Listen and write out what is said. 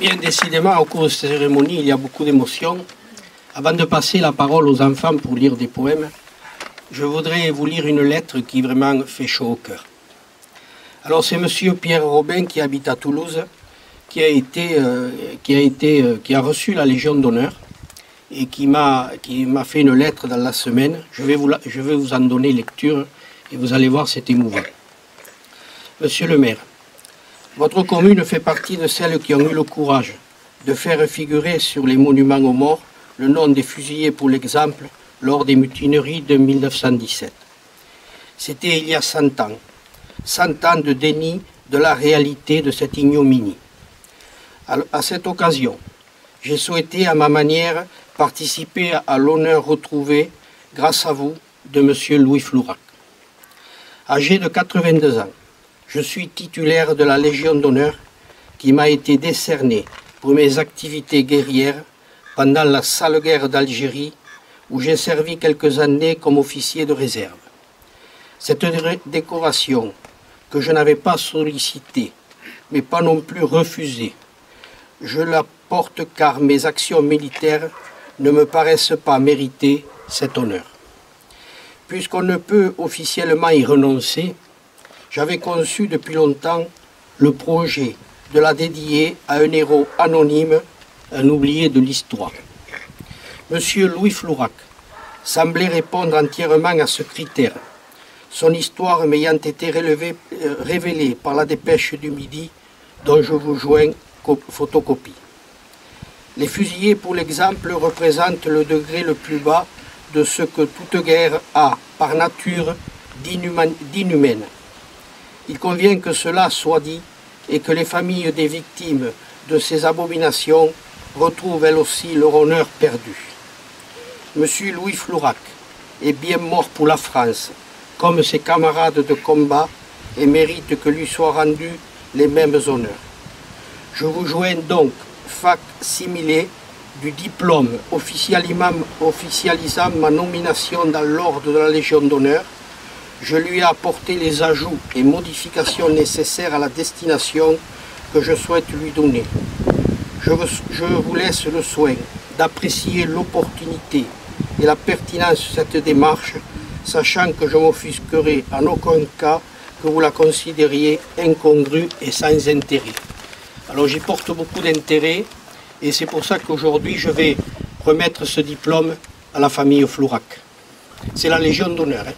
Bien, décidément, au cours de cette cérémonie, il y a beaucoup d'émotions. Avant de passer la parole aux enfants pour lire des poèmes, je voudrais vous lire une lettre qui vraiment fait chaud au cœur. Alors, c'est monsieur Pierre Robin qui habite à Toulouse, qui a reçu la Légion d'honneur et qui m'a fait une lettre dans la semaine. Je vais vous en donner lecture et vous allez voir, c'est émouvant. Monsieur le maire, votre commune fait partie de celles qui ont eu le courage de faire figurer sur les monuments aux morts le nom des fusillés pour l'exemple lors des mutineries de 1917. C'était il y a 100 ans. 100 ans de déni de la réalité de cette ignominie. À cette occasion, j'ai souhaité à ma manière participer à l'honneur retrouvé, grâce à vous, de M. Louis Flourac. Âgé de 82 ans, je suis titulaire de la Légion d'honneur qui m'a été décernée pour mes activités guerrières pendant la sale guerre d'Algérie où j'ai servi quelques années comme officier de réserve. Cette décoration que je n'avais pas sollicitée, mais pas non plus refusée, je la porte car mes actions militaires ne me paraissent pas mériter cet honneur. Puisqu'on ne peut officiellement y renoncer, j'avais conçu depuis longtemps le projet de la dédier à un héros anonyme, un oublié de l'histoire. Monsieur Louis Flourac semblait répondre entièrement à ce critère, son histoire m'ayant été révélée par la dépêche du Midi dont je vous joins photocopie. Les fusillés, pour l'exemple, représentent le degré le plus bas de ce que toute guerre a, par nature, d'inhumaine. Il convient que cela soit dit et que les familles des victimes de ces abominations retrouvent elles aussi leur honneur perdu. Monsieur Louis Flourac est bien mort pour la France, comme ses camarades de combat, et mérite que lui soient rendus les mêmes honneurs. Je vous joins donc fac-similé du diplôme officialisant ma nomination dans l'ordre de la Légion d'honneur. Je lui ai apporté les ajouts et modifications nécessaires à la destination que je souhaite lui donner. Je vous laisse le soin d'apprécier l'opportunité et la pertinence de cette démarche, sachant que je m'offusquerai en aucun cas que vous la considériez incongrue et sans intérêt. Alors j'y porte beaucoup d'intérêt et c'est pour ça qu'aujourd'hui je vais remettre ce diplôme à la famille Flourac. C'est la Légion d'honneur. Hein.